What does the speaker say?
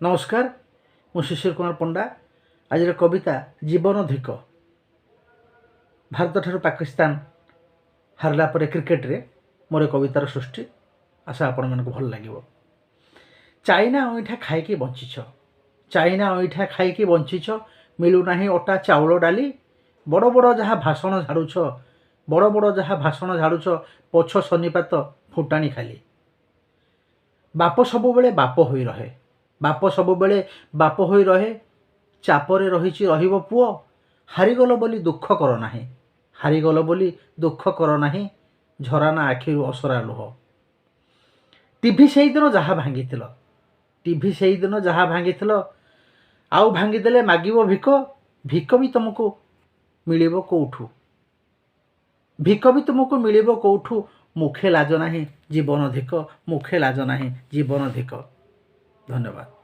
नमस्कार मु शिशिर कुमार पंडा। आज कविता जीवन धिक। भारत ठारू पाकिस्तान हारला पर क्रिकेट रे मोर कवितार सृष्टि आशा आपण मन को भल लगे। चाइना अईठा खाइकी बंचिछ, चाइना अईठा खाइकी बंचिछ, मिलूना अटा चाउल डाली, बड़ बड़ जहाँ भाषण झाड़ुछ, बड़ बड़ जहाँ भाषण झाड़ुछ, पछ शनिपात फुटाणी खाली। बाप सबुबेले बाप होई रहे, बाप सबुबेले बाप होई रहे। चापरे रहिछि रहिब पुओ, हारिगल बोली दुख कर नाही, हारिगल बोली दुख कर नाही, झराना आखिरु असरा लुह। टीवी सेई दिन जहाँ भांगिथिल, टीवी सेई दिन जहाँ भांगिथिल, आउ भांगिदेले मागिबो भिक, भिक भी तुमको मिलिबो कोठू, भिक भी तुमको मिलिबो कोठू। मुखे लाज नाही जीवन धिक, मुखे लाज नाही जीवन धिक। धन्यवाद।